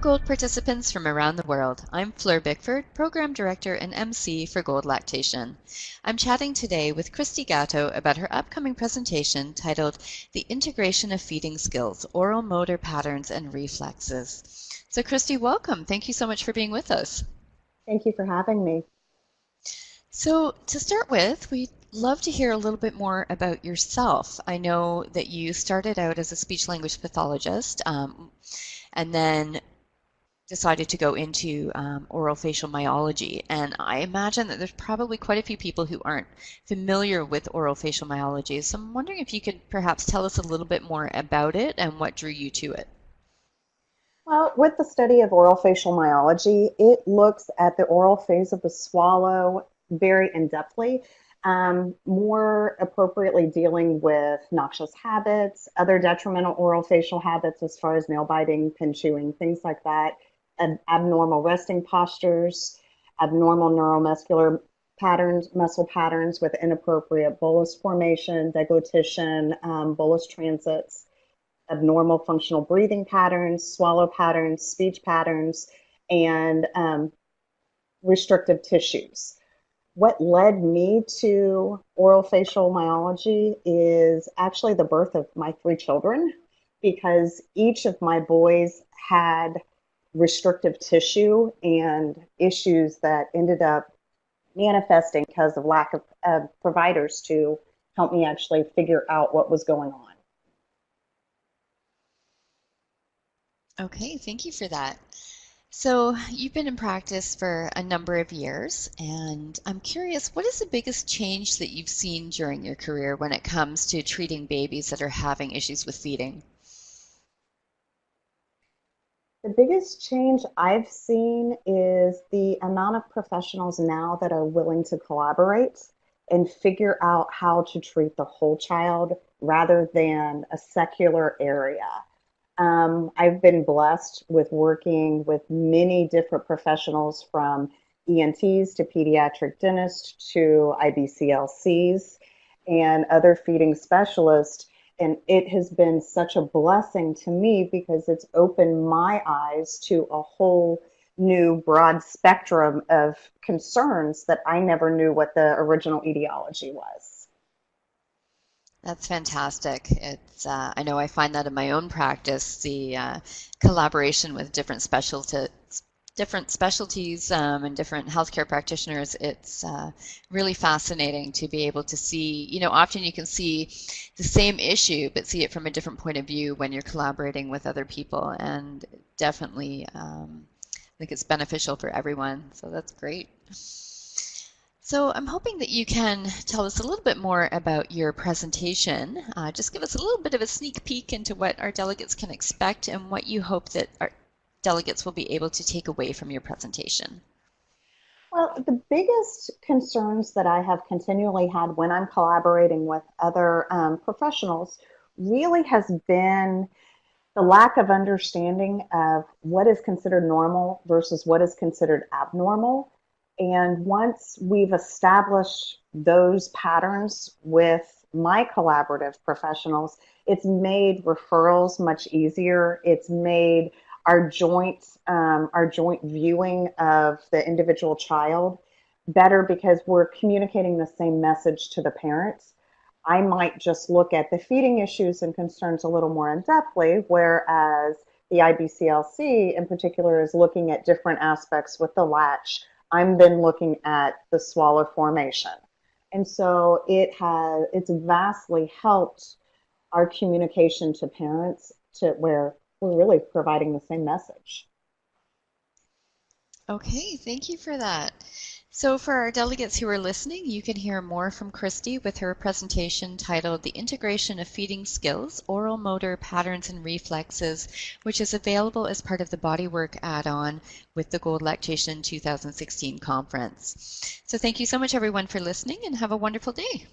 Gold participants from around the world. I'm Fleur Bickford, Program Director and MC for Gold Lactation. I'm chatting today with Kristie Gatto about her upcoming presentation titled The Integration of Feeding Skills, Oral Motor Patterns and Reflexes. So Kristie, welcome. Thank you so much for being with us. Thank you for having me. So to start with, we'd love to hear a little bit more about yourself. I know that you started out as a speech-language pathologist and then decided to go into oral facial myology. And I imagine that there's probably quite a few people who aren't familiar with oral facial myology. So I'm wondering if you could perhaps tell us a little bit more about it and what drew you to it. Well, with the study of oral facial myology, it looks at the oral phase of the swallow very in-depthly, more appropriately dealing with noxious habits, other detrimental oral facial habits as far as nail biting, pin chewing, things like that, and abnormal resting postures, abnormal neuromuscular patterns, muscle patterns with inappropriate bolus formation, deglutition, bolus transits, abnormal functional breathing patterns, swallow patterns, speech patterns, and restrictive tissues. What led me to oral facial myology is actually the birth of my three children, because each of my boys had restrictive tissue and issues that ended up manifesting because of lack of providers to help me actually figure out what was going on. Okay, thank you for that. So you've been in practice for a number of years, and I'm curious, what is the biggest change that you've seen during your career when it comes to treating babies that are having issues with feeding? The biggest change I've seen is the amount of professionals now that are willing to collaborate and figure out how to treat the whole child rather than a secular area. I've been blessed with working with many different professionals from ENTs to pediatric dentists to IBCLCs and other feeding specialists. And it has been such a blessing to me because it's opened my eyes to a whole new broad spectrum of concerns that I never knew what the original etiology was. That's fantastic. I know I find that in my own practice, the collaboration with different specialties and different healthcare practitioners. It's really fascinating to be able to see, often you can see the same issue, but see it from a different point of view when you're collaborating with other people. And definitely, I think it's beneficial for everyone. So that's great. So I'm hoping that you can tell us a little bit more about your presentation. Just give us a little bit of a sneak peek into what our delegates can expect and what you hope that our delegates will be able to take away from your presentation. Well, the biggest concerns that I have continually had when I'm collaborating with other professionals really has been the lack of understanding of what is considered normal versus what is considered abnormal. And once we've established those patterns with my collaborative professionals, it's made referrals much easier. It's made our joint viewing of the individual child better because we're communicating the same message to the parents. I might just look at the feeding issues and concerns a little more in depthly, whereas the IBCLC in particular is looking at different aspects with the latch. I'm then looking at the swallow formation. And so it's vastly helped our communication to parents to where we're really providing the same message. Okay, thank you for that. So for our delegates who are listening, you can hear more from Kristie with her presentation titled The Integration of Feeding Skills, Oral Motor Patterns and Reflexes, which is available as part of the Bodywork add-on with the Gold Lactation 2016 conference. So thank you so much everyone for listening and have a wonderful day.